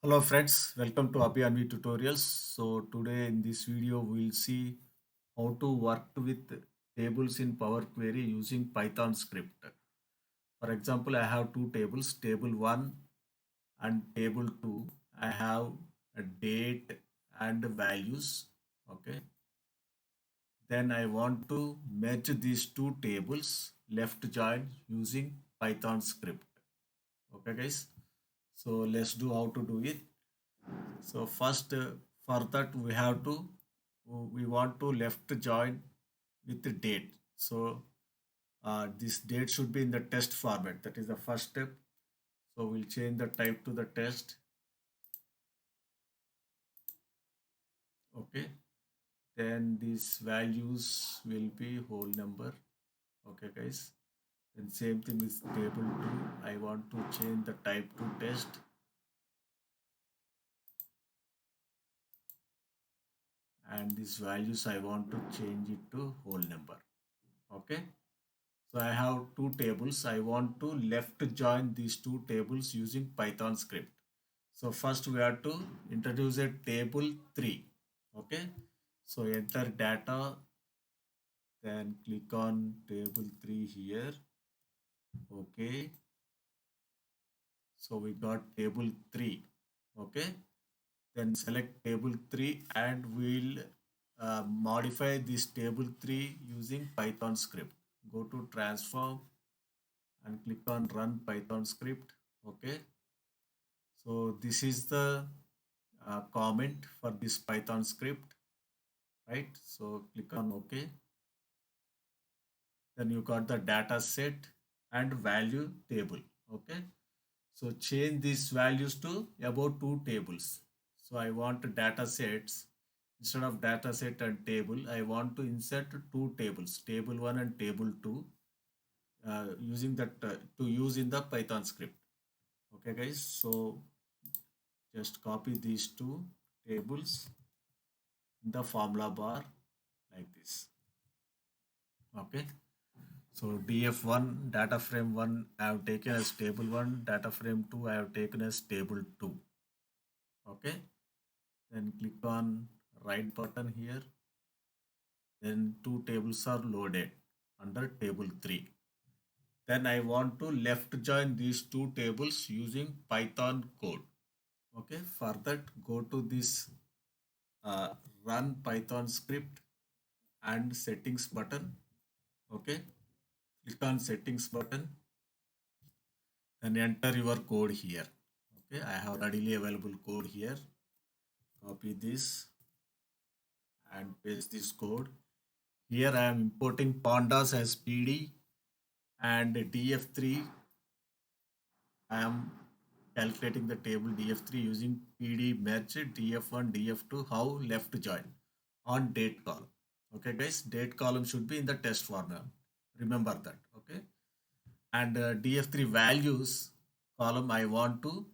Hello friends, welcome to Abhiyanvi tutorials. So today in this video we'll see how to work with tables in Power Query using Python script. For example, I have two tables, table 1 and table 2. I have a date and values. Okay. Then I want to merge these two tables left join using Python script. Okay guys. So let's do how to do it. So first, for that we want to left join with the date. So this date should be in the test format. That is the first step. So we'll change the type to the test. Okay. Then these values will be whole number. Okay, guys. Then same thing with table 2. I want to change the type to test, and these values I want to change it to whole number. Okay. So I have two tables. I want to left join these two tables using Python script. So first we have to introduce a table 3. Okay. So enter data, then click on table 3 here. Okay. So we got table 3. Okay. Then select table 3 and we'll modify this table 3 using Python script. Go to transform and click on run Python script. Okay. So this is the comment for this Python script, right? So click on OK. Then you got the data set and value table. Okay. So change these values to about two tables. So I want data sets instead of data set and table. I want to insert two tables, table 1 and table 2, using that to use in the Python script. Okay, guys. So just copy these two tables in the formula bar like this. Okay. So df1 data frame 1 I have taken as table 1, data frame 2 I have taken as table 2. Okay. Then click on right button here. Then two tables are loaded under table 3. Then I want to left join these two tables using Python code. Okay. For that, go to this uh, run Python script and settings button. Okay. Click on settings button. Then enter your code here. Okay. I have readily available code here. Copy this and paste this code. Here I am importing pandas as PD and df3. I am calculating the table df3 using PD merge df1 df2 how left join on date column. Okay guys, date column should be in the test format. Remember that. Okay. And df3 values column I want to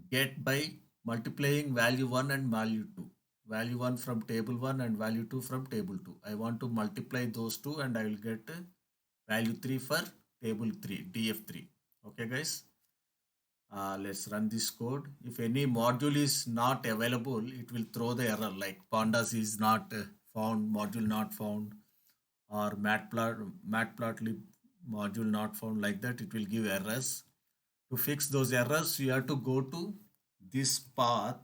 get by multiplying value 1 and value 2. Value 1 from table 1 and value 2 from table 2. I want to multiply those two and I will get value 3 for table 3, df3. Okay guys, let's run this code. If any module is not available, it will throw the error like pandas is not found, module not found, or matplotlib module not found, like that it will give errors. To fix those errors, you have to go to this path,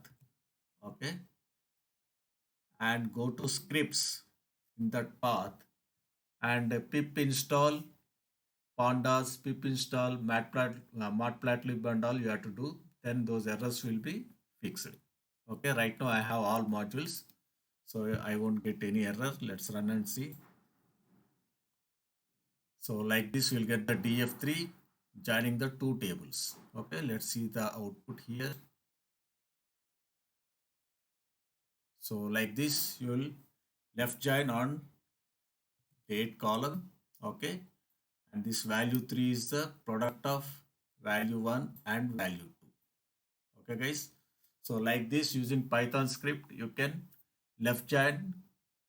okay, and go to scripts in that path and pip install pandas, pip install matplotlib and all you have to do. Then those errors will be fixed. Okay, right now I have all modules, so I won't get any error. Let's run and see. So like this, you'll get the df3 joining the two tables. Okay, let's see the output here. So like this, you'll left join on date column. Okay, and this value 3 is the product of value 1 and value 2. Okay guys, so like this using Python script you can left join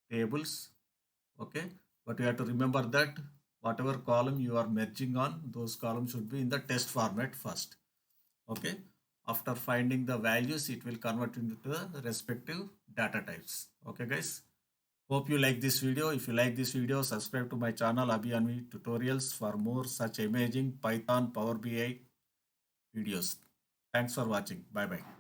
tables. Okay, but you have to remember that whatever column you are merging on, those columns should be in the test format first. Okay, After finding the values, it will convert into the respective data types. Okay, guys. Hope you like this video. If you like this video, subscribe to my channel Abhianvi Tutorials for more such amazing Python Power BI videos. Thanks for watching. Bye bye.